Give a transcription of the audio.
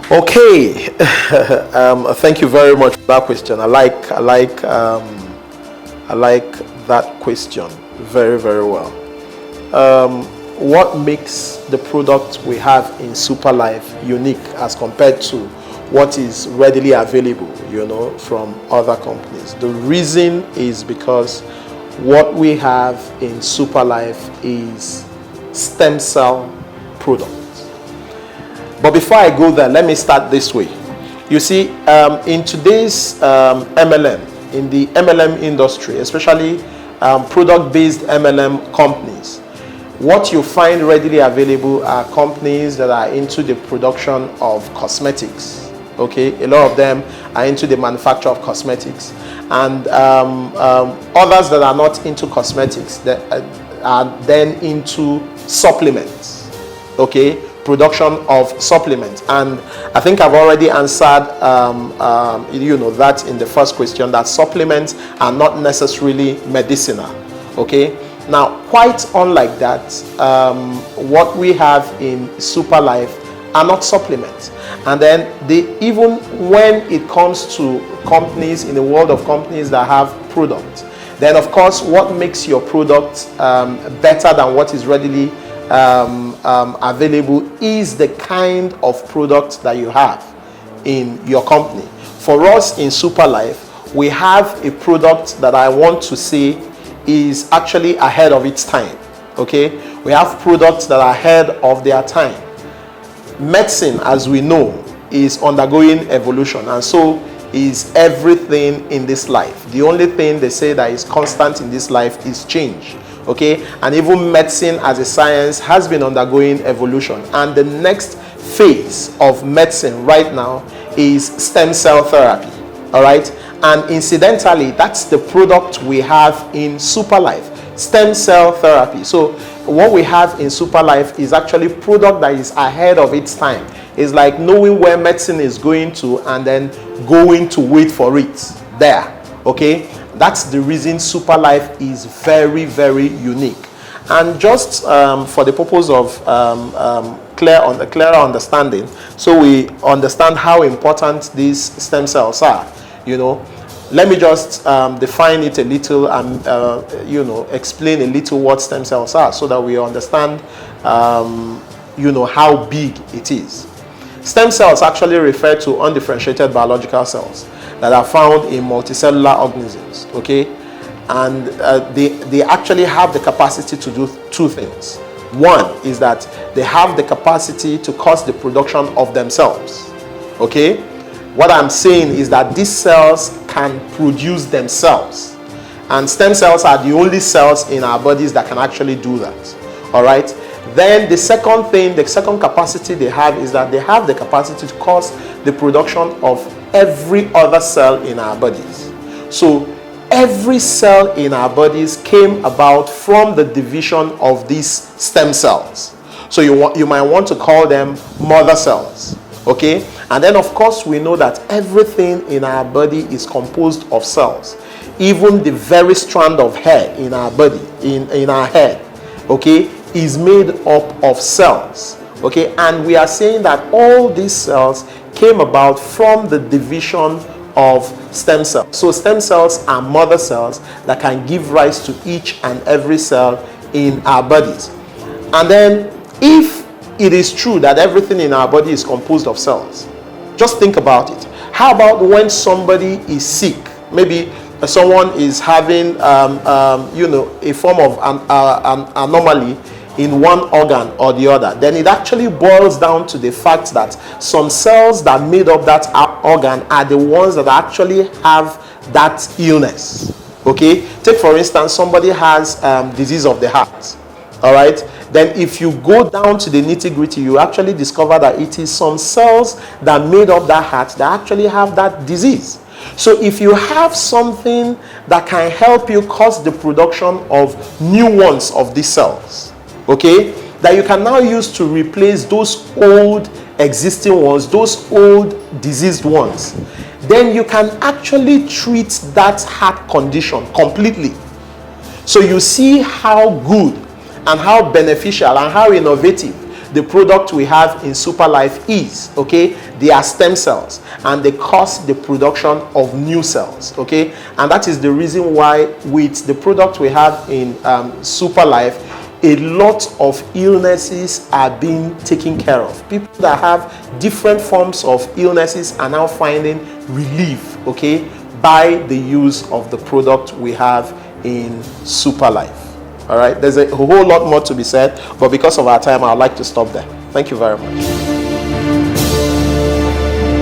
Okay, thank you very much for that question. I like that question very, very well. What makes the product we have in Superlife unique as compared to what is readily available, from other companies? The reason is because what we have in Superlife is stem cell product. But before I go there, let me start this way. You see, in today's MLM, in the MLM industry, especially product-based MLM companies, what you find readily available are companies that are into the production of cosmetics. Okay, a lot of them are into the manufacture of cosmetics, and others that are not into cosmetics that are then into supplements. Okay, production of supplements. And I think I've already answered that in the first question, that supplements are not necessarily medicinal. Okay, now quite unlike that, what we have in Superlife are not supplements. And then even when it comes to companies, in the world of companies that have products, then of course what makes your product better than what is readily available is the kind of product that you have in your company. For us in Superlife, we have a product that I want to say is actually ahead of its time. Okay, we have products that are ahead of their time. Medicine, as we know, is undergoing evolution, and so is everything in this life. The only thing they say that is constant in this life is change. Okay, and even medicine as a science has been undergoing evolution, and the next phase of medicine right now is stem cell therapy. All right, and incidentally, that's the product we have in Superlife, stem cell therapy. So what we have in Superlife is actually product that is ahead of its time. It's like knowing where medicine is going to and then going to wait for it there. Okay, that's the reason Superlife is very, very unique. And just for the purpose of clearer understanding, so we understand how important these stem cells are, let me just define it a little and explain a little what stem cells are, so that we understand how big it is. Stem cells actually refer to undifferentiated biological cells that are found in multicellular organisms. Okay, and they actually have the capacity to do two things. One is that they have the capacity to cause the production of themselves. Okay, what I'm saying is that these cells can produce themselves, and stem cells are the only cells in our bodies that can actually do that. All right, then the second capacity they have is that they have the capacity to cause the production of every other cell in our bodies. So every cell in our bodies came about from the division of these stem cells. So you might want to call them mother cells. Okay, and then of course we know that everything in our body is composed of cells. Even the very strand of hair in our body, in our head, okay, is made up of cells. Okay, and we are saying that all these cells came about from the division of stem cells. So stem cells are mother cells that can give rise to each and every cell in our bodies. And then if it is true that everything in our body is composed of cells, just think about it. How about when somebody is sick? Maybe someone is having a form of an anomaly in one organ or the other. Then it actually boils down to the fact that some cells that made up that organ are the ones that actually have that illness. Okay, take for instance, somebody has disease of the heart. All right, then if you go down to the nitty-gritty, you actually discover that it is some cells that made up that heart that actually have that disease. So if you have something that can help you cause the production of new ones of these cells, okay, that you can now use to replace those old existing ones, those old diseased ones, then you can actually treat that heart condition completely. So you see how good and how beneficial and how innovative the product we have in Super Life is, okay, they are stem cells, and they cause the production of new cells, okay. And that is the reason why with the product we have in Super Life, a lot of illnesses are being taken care of. People that have different forms of illnesses are now finding relief, okay, by the use of the product we have in Super Life. All right, there's a whole lot more to be said, but because of our time, I'd like to stop there. Thank you very much.